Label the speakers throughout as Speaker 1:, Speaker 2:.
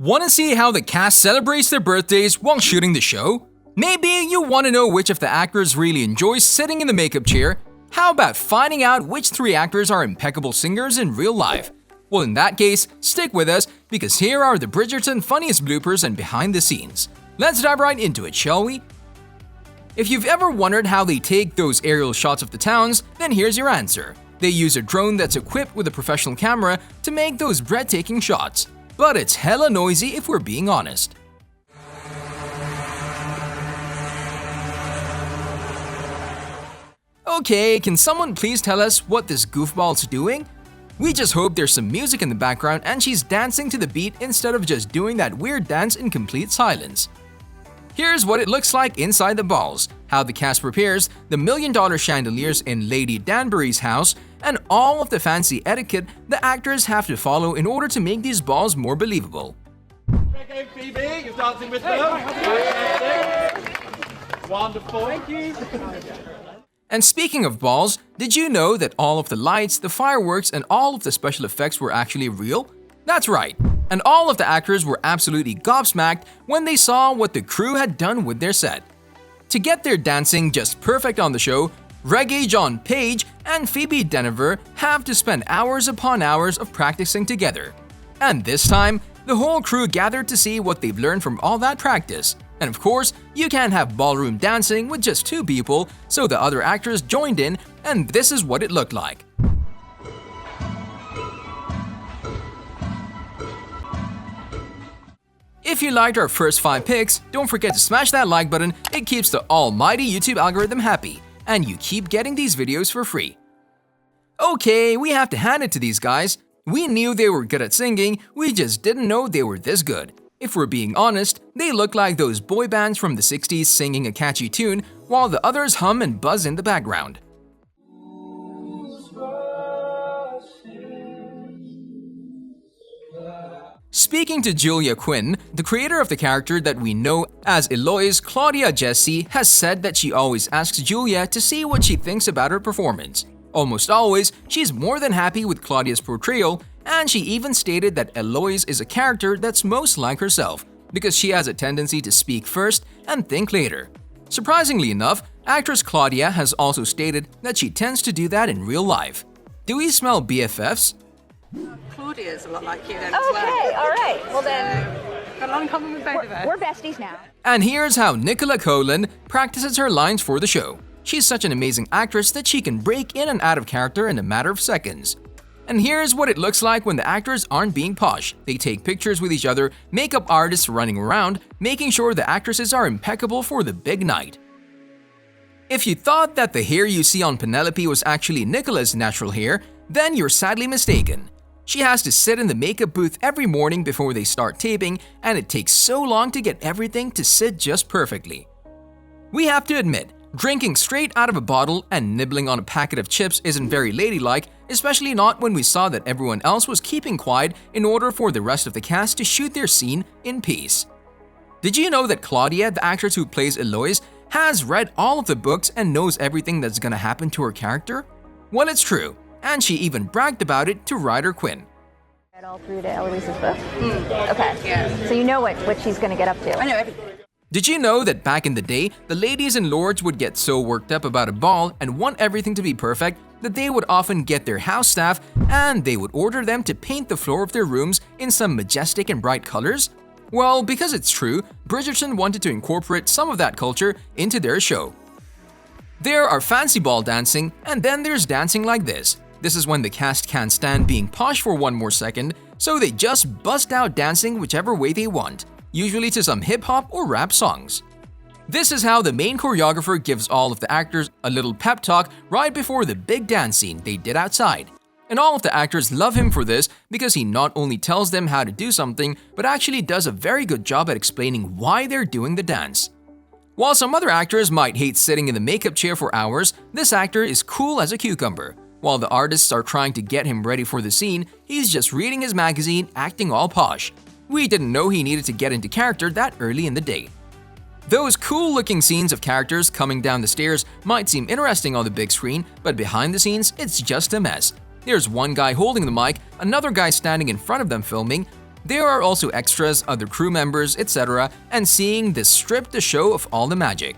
Speaker 1: Want to see how the cast celebrates their birthdays while shooting the show? Maybe you want to know which of the actors really enjoys sitting in the makeup chair? How about finding out which 3 actors are impeccable singers in real life? Well, in that case, stick with us because here are the Bridgerton funniest bloopers and behind the scenes. Let's dive right into it, shall we? If you've ever wondered how they take those aerial shots of the towns, then here's your answer. They use a drone that's equipped with a professional camera to make those breathtaking shots. But it's hella noisy if we're being honest. Okay, can someone please tell us what this goofball's doing? We just hope there's some music in the background and she's dancing to the beat instead of just doing that weird dance in complete silence. Here's what it looks like inside the balls, how the cast prepares the $1 million chandeliers in Lady Danbury's house, and all of the fancy etiquette the actors have to follow in order to make these balls more believable.
Speaker 2: Okay, Phoebe, you're dancing with them. Wonderful. Thank you.
Speaker 1: And speaking of balls, did you know that all of the lights, the fireworks, and all of the special effects were actually real? That's right. And all of the actors were absolutely gobsmacked when they saw what the crew had done with their set. To get their dancing just perfect on the show, Rege-Jean Page and Phoebe Dynevor have to spend hours upon hours of practicing together. And this time, the whole crew gathered to see what they've learned from all that practice. And of course, you can't have ballroom dancing with just 2 people, so the other actors joined in, and this is what it looked like. If you liked our first 5 picks, don't forget to smash that like button. It keeps the almighty YouTube algorithm happy, and you keep getting these videos for free. Okay, we have to hand it to these guys. We knew they were good at singing, we just didn't know they were this good. If we're being honest, they look like those boy bands from the 60s singing a catchy tune while the others hum and buzz in the background. Speaking to Julia Quinn, the creator of the character that we know as Eloise, Claudia Jessie has said that she always asks Julia to see what she thinks about her performance. Almost always, she's more than happy with Claudia's portrayal, and she even stated that Eloise is a character that's most like herself, because she has a tendency to speak first and think later. Surprisingly enough, actress Claudia has also stated that she tends to do that in real life. Do we smell BFFs?
Speaker 3: Claudia's a lot like you then.
Speaker 4: Okay, all right. Well then,
Speaker 3: Got a lot in common with both of us.
Speaker 4: we're besties now.
Speaker 1: And here's how Nicola Coughlan practices her lines for the show. She's such an amazing actress that she can break in and out of character in a matter of seconds. And here's what it looks like when the actors aren't being posh. They take pictures with each other, makeup artists running around, making sure the actresses are impeccable for the big night. If you thought that the hair you see on Penelope was actually Nicola's natural hair, then you're sadly mistaken. She has to sit in the makeup booth every morning before they start taping, and it takes so long to get everything to sit just perfectly. We have to admit, drinking straight out of a bottle and nibbling on a packet of chips isn't very ladylike, especially not when we saw that everyone else was keeping quiet in order for the rest of the cast to shoot their scene in peace. Did you know that Claudia, the actress who plays Eloise, has read all of the books and knows everything that's gonna happen to her character? Well, it's true, and she even bragged about it to writer Quinn.
Speaker 4: Read all through to Eloise's book. Okay.
Speaker 3: Yeah.
Speaker 4: So you know what she's going to get up to.
Speaker 3: I know everything.
Speaker 1: Did you know that back in the day, the ladies and lords would get so worked up about a ball and want everything to be perfect that they would often get their house staff and they would order them to paint the floor of their rooms in some majestic and bright colors? Well, because it's true, Bridgerton wanted to incorporate some of that culture into their show. There are fancy ball dancing, and then there's dancing like this. This is when the cast can't stand being posh for one more second, so they just bust out dancing whichever way they want, usually to some hip-hop or rap songs. This is how the main choreographer gives all of the actors a little pep talk right before the big dance scene they did outside. And all of the actors love him for this because he not only tells them how to do something, but actually does a very good job at explaining why they're doing the dance. While some other actors might hate sitting in the makeup chair for hours, this actor is cool as a cucumber. While the artists are trying to get him ready for the scene, he's just reading his magazine, acting all posh. We didn't know he needed to get into character that early in the day. Those cool-looking scenes of characters coming down the stairs might seem interesting on the big screen, but behind the scenes, it's just a mess. There's one guy holding the mic, another guy standing in front of them filming, There are also extras, other crew members, etc., and seeing this stripped the show of all the magic.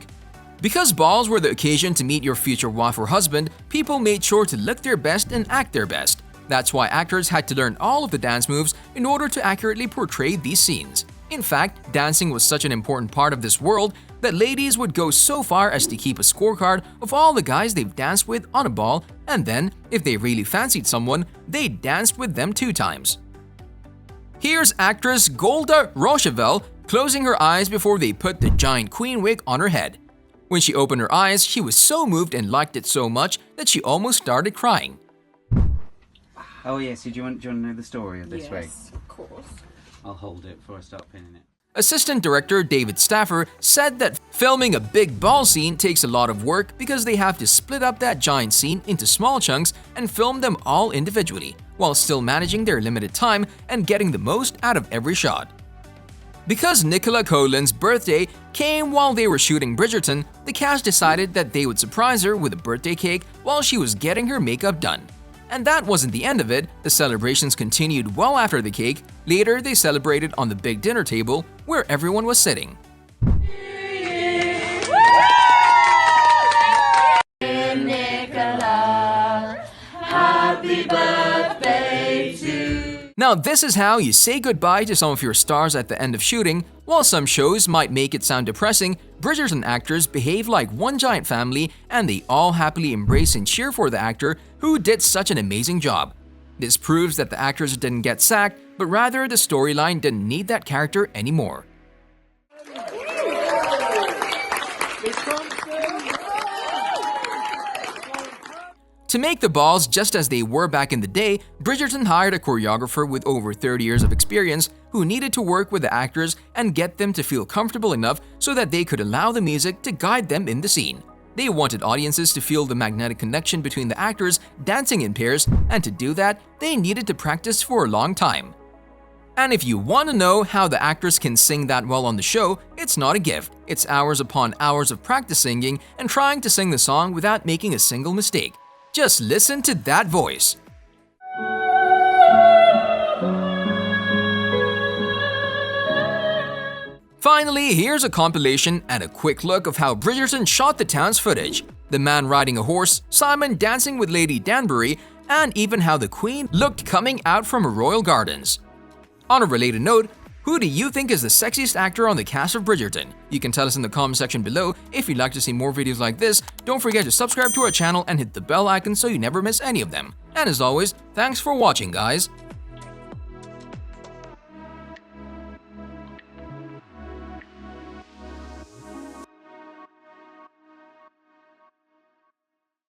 Speaker 1: Because balls were the occasion to meet your future wife or husband, people made sure to look their best and act their best. That's why actors had to learn all of the dance moves in order to accurately portray these scenes. In fact, dancing was such an important part of this world that ladies would go so far as to keep a scorecard of all the guys they've danced with on a ball, and then, if they really fancied someone, they danced with them 2 times. Here's actress Golda Rosheuvel closing her eyes before they put the giant queen wig on her head. When she opened her eyes, she was so moved and liked it so much that she almost started crying.
Speaker 5: Oh yes, do you want to know the story of this wig?
Speaker 3: Yes, of course.
Speaker 5: I'll hold it before I start pinning it.
Speaker 1: Assistant director David Staffer said that filming a big ball scene takes a lot of work because they have to split up that giant scene into small chunks and film them all individually, while still managing their limited time and getting the most out of every shot. Because Nicola Coughlan's birthday came while they were shooting Bridgerton, the cast decided that they would surprise her with a birthday cake while she was getting her makeup done. And that wasn't the end of it, the celebrations continued well after the cake. Later, they celebrated on the big dinner table where everyone was sitting.
Speaker 6: Nicola, happy birthday to...
Speaker 1: Now this is how you say goodbye to some of your stars at the end of shooting. While some shows might make it sound depressing, Bridgerton actors behave like one giant family and they all happily embrace and cheer for the actor who did such an amazing job. This proves that the actors didn't get sacked, but rather the storyline didn't need that character anymore. To make the balls just as they were back in the day, Bridgerton hired a choreographer with over 30 years of experience who needed to work with the actors and get them to feel comfortable enough so that they could allow the music to guide them in the scene. They wanted audiences to feel the magnetic connection between the actors dancing in pairs, and to do that, they needed to practice for a long time. And if you want to know how the actors can sing that well on the show, it's not a gift. It's hours upon hours of practice singing and trying to sing the song without making a single mistake. Just listen to that voice. Finally, here's a compilation and a quick look of how Bridgerton shot the town's footage. The man riding a horse, Simon dancing with Lady Danbury, and even how the Queen looked coming out from her royal gardens. On a related note, who do you think is the sexiest actor on the cast of Bridgerton? You can tell us in the comment section below. If you'd like to see more videos like this, don't forget to subscribe to our channel and hit the bell icon so you never miss any of them. And as always, thanks for watching, guys!